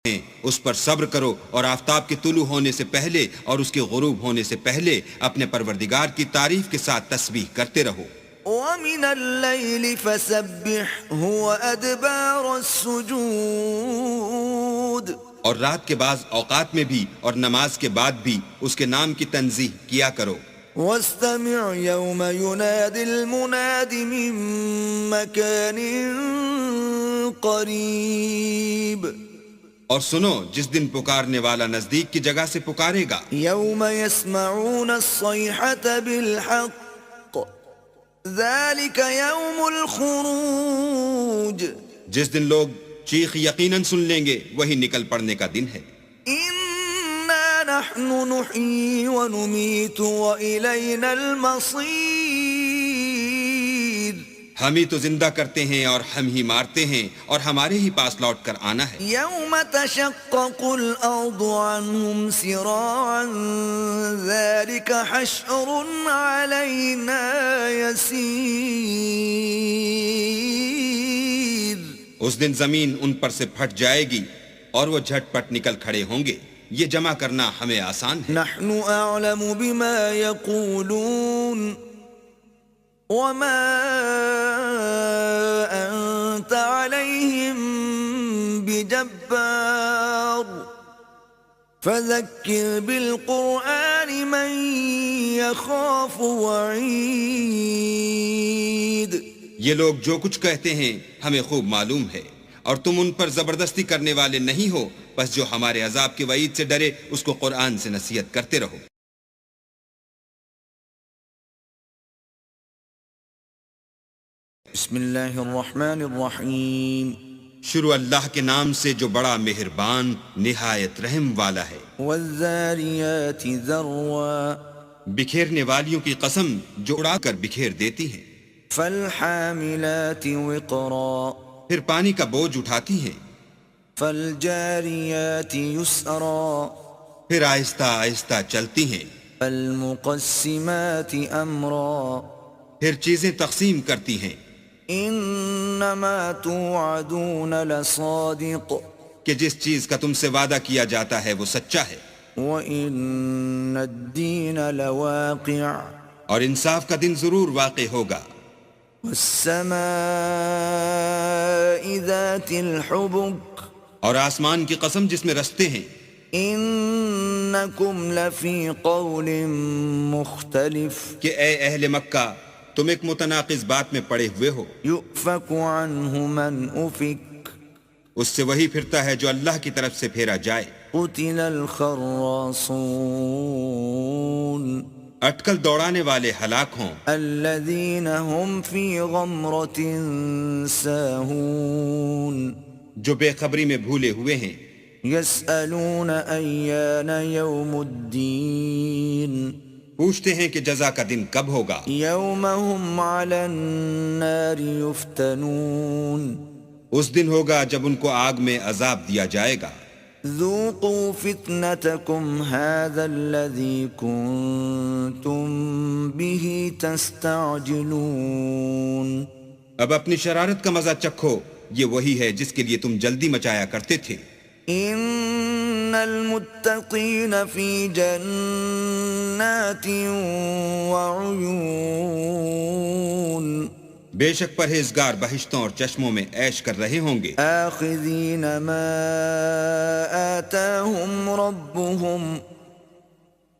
اس پر صبر کرو اور آفتاب کے طلوع ہونے سے پہلے اور اس کے غروب ہونے سے پہلے اپنے پروردگار کی تعریف کے ساتھ تسبیح کرتے رہو. وَمِنَ اللَّيْلِ فَسَبِّحْهُ وَأَدْبَارَ السُّجُودِ اور رات کے بعض اوقات میں بھی اور نماز کے بعد بھی اس کے نام کی تنزیح کیا کرو. وَاسْتَمِعْ يَوْمَ يُنَادِ الْمُنَادِ مِن مَّكَانٍ قَرِيبٍ اور سنو جس دن پکارنے والا نزدیک کی جگہ سے پکارے گا. يَوْمَ يَسْمَعُونَ الصَّيْحَةَ بِالْحَقِّ ذَلِكَ يَوْمُ الْخُرُوجِ جس دن لوگ چیخ یقیناً سن لیں گے وہی نکل پڑنے کا دن ہے. إِنَّا نَحْنُ نُحْيِي وَنُمِيتُ وَإِلَيْنَا الْمَصِيرُ ہم ہی تو زندہ کرتے ہیں اور ہم ہی مارتے ہیں اور ہمارے ہی پاس لوٹ کر آنا ہے. يَوْمَ تَشَقَّقُ الْأَرْضُ عَنْهُمْ سِرَاعًا ذَلِكَ حَشْرٌ عَلَيْنَا يَسِيرٌ اس دن زمین ان پر سے پھٹ جائے گی اور وہ جھٹ پٹ نکل کھڑے ہوں گے. یہ جمع کرنا ہمیں آسان ہے. نَحْنُ أَعْلَمُ بِمَا يَقُولُونَ وَمَا أَنْتَ عَلَيْهِمْ بِجَبَّارٍ فَذَكِّرْ بِالْقُرْآنِ مَنْ يَخَافُ وَعِيدٍ یہ لوگ جو کچھ کہتے ہیں ہمیں خوب معلوم ہے اور تم ان پر زبردستی کرنے والے نہیں ہو، بس جو ہمارے عذاب کے وعید سے ڈرے اس کو قرآن سے نصیحت کرتے رہو. بسم اللہ الرحمن الرحیم شروع اللہ کے نام سے جو بڑا مہربان نہایت رحم والا ہے. والذاریات ذروا بکھیرنے والیوں کی قسم جو اڑا کر بکھیر دیتی ہیں. فالحاملات وقرا پھر پانی کا بوجھ اٹھاتی ہیں. فالجاریات یسرا پھر آہستہ آہستہ چلتی ہیں. فالمقسمات امرا پھر چیزیں تقسیم کرتی ہیں. انما توعدون لصادق کہ جس چیز کا تم سے وعدہ کیا جاتا ہے وہ سچا ہے. وَإِنَّ الدِّينَ لَوَاقِعٌ اور انصاف کا دن ضرور واقع ہوگا. وَالسَّمَاءِ ذَاتِ الْحُبُكِ اور آسمان کی قسم جس میں رستے ہیں. إِنَّكُمْ لَفِي قَوْلٍ مُخْتَلِفٍ کہ اے اہل مکہ تم ایک متناقض بات میں پڑے ہوئے ہو. يُؤْفَكُ عَنْهُ مَنْ أُفِكَ اس سے وہی پھرتا ہے جو اللہ کی طرف سے پھیرا جائے. قُتِلَ الْخَرَّاصُونَ اٹکل دوڑانے والے ہلاک ہوں. الَّذِينَ هُمْ فِي غَمْرَةٍ سَاهُونَ جو بے خبری میں بھولے ہوئے ہیں. يَسْأَلُونَ أَيَّانَ يَوْمُ الدِّينِ پوچھتے ہیں کہ جزا کا دن کب ہوگا. يَوْمَ هُمْ عَلَى النَّارِ يُفْتَنُونَ اس دن ہوگا جب ان کو آگ میں عذاب دیا جائے گا. ذُوقُوا فِتْنَتَكُمْ هَذَا الَّذِي كُنْتُمْ بِهِ تَسْتَعْجِلُونَ اب اپنی شرارت کا مزہ چکھو، یہ وہی ہے جس کے لیے تم جلدی مچایا کرتے تھے. إِنَّ الْمُتَّقِينَ فِي جَنَّاتٍ وَعُيُونٍ بے شک پرہیزگار بہشتوں اور چشموں میں عیش کر رہے ہوں گے. آخذین ما آتاہم ربهم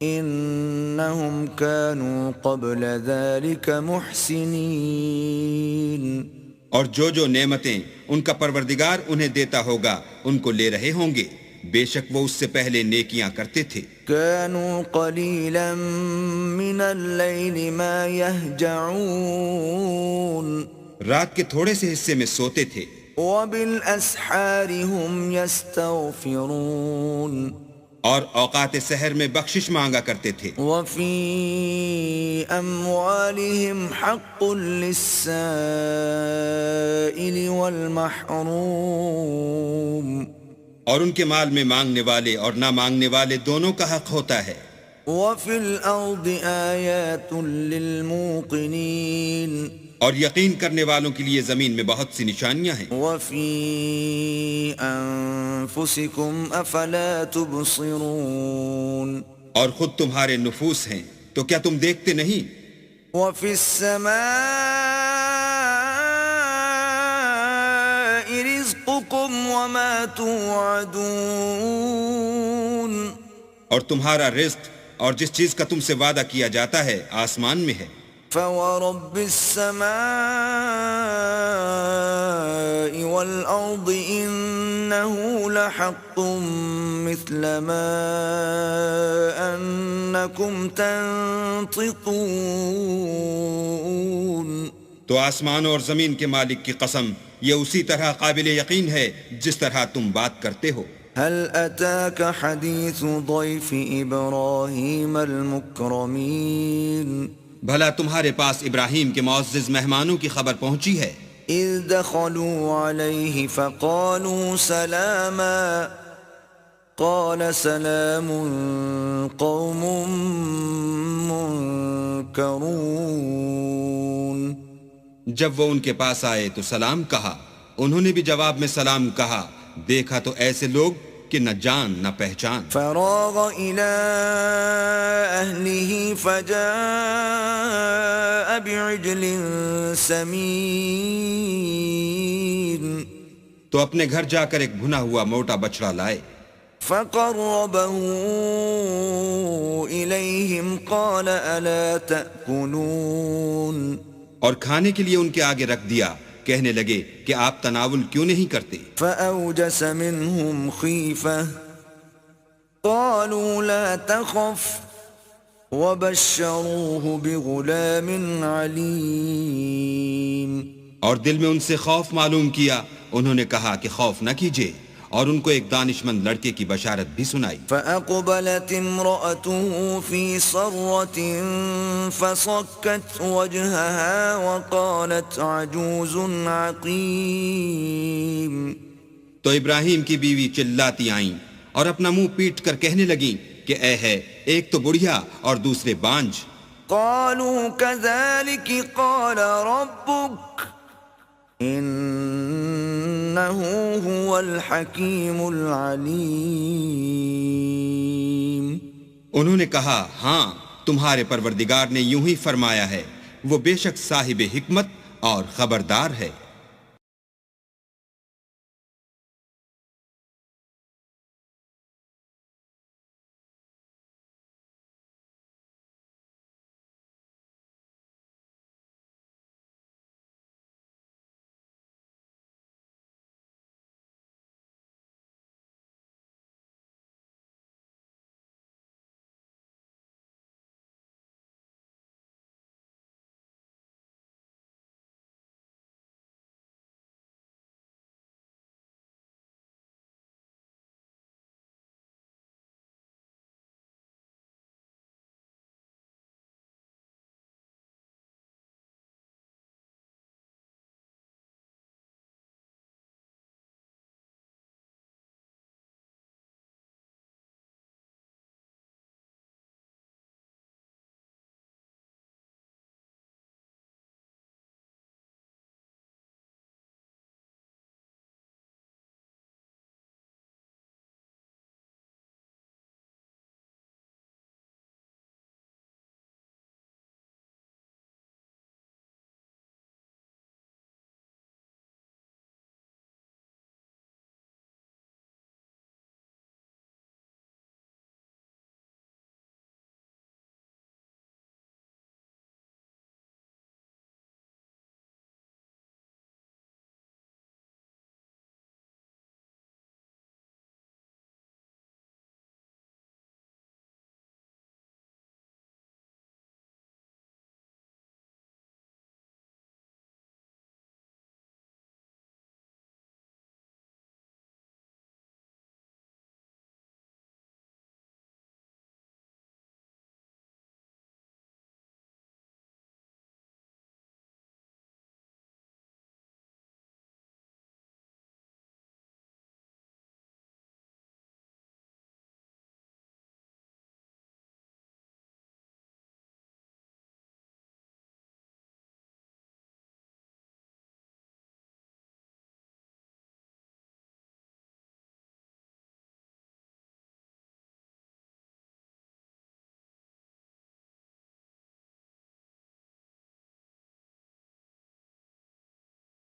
انہم كانوا قبل ذلك محسنین اور جو نعمتیں ان کا پروردگار انہیں دیتا ہوگا ان کو لے رہے ہوں گے. بے شک وہ اس سے پہلے نیکیاں کرتے تھے. كانوا قلیلا من اللیل ما یہجعون رات کے تھوڑے سے حصے میں سوتے تھے. وبالاسحار هم یستغفرون اور اوقات سحر میں بخشش مانگا کرتے تھے. وفی اموالهم حق للسائل والمحروم اور ان کے مال میں مانگنے والے اور نہ مانگنے والے دونوں کا حق ہوتا ہے. وفی الارض آیات للموقنین اور یقین کرنے والوں کے لیے زمین میں بہت سی نشانیاں ہیں. وفي أنفسكم أفلا تبصرون اور خود تمہارے نفوس ہیں تو کیا تم دیکھتے نہیں؟ وفي السماء رزقكم وما توعدون اور تمہارا رزق اور جس چیز کا تم سے وعدہ کیا جاتا ہے آسمان میں ہے. فورب السماء والأرض إنه لحق مثل ما أنكم تنطقون. تو آسمانوں اور زمین کے مالک کی قسم یہ اسی طرح قابل یقین ہے جس طرح تم بات کرتے ہو. هل أتاك حديث ضيف إبراهيم المكرمين بھلا تمہارے پاس ابراہیم کے معزز مہمانوں کی خبر پہنچی ہے؟ إذ دخلوا عليه فقالوا سلاما قال سلام قوم منكرون. جب وہ ان کے پاس آئے تو سلام کہا. انہوں نے بھی جواب میں سلام کہا. دیکھا تو ایسے لوگ کہ نہ جان نہ پہچان. فراغ إلى أهله فجاء بعجل سمين. تو اپنے گھر جا کر ایک بھنا ہوا موٹا بچڑا لائے. فقربه إليهم قال ألا تأكلون. اور کھانے کے لیے ان کے آگے رکھ دیا. کہنے لگے کہ آپ تناول کیوں نہیں کرتے؟ فأوجس منهم خيفة قالوا لا تخف وبشروه بغلام عليم. اور دل میں ان سے خوف معلوم کیا. انہوں نے کہا کہ خوف نہ کیجیے اور ان کو ایک دانشمند لڑکے کی بشارت بھی سنائی. فأقبلت امرأته في صرة فصكت وجهها وقالت عجوز عقيم. تو ابراہیم کی بیوی چلاتی آئیں اور اپنا منہ پیٹ کر کہنے لگیں کہ اے ہے ایک تو بڑھیا اور دوسرے بانج. قالوا كذلك قال ربك إنه هو الحكيم العليم. انہوں نے کہا ہاں تمہارے پروردگار نے یوں ہی فرمایا ہے. وہ بے شک صاحب حکمت اور خبردار ہے.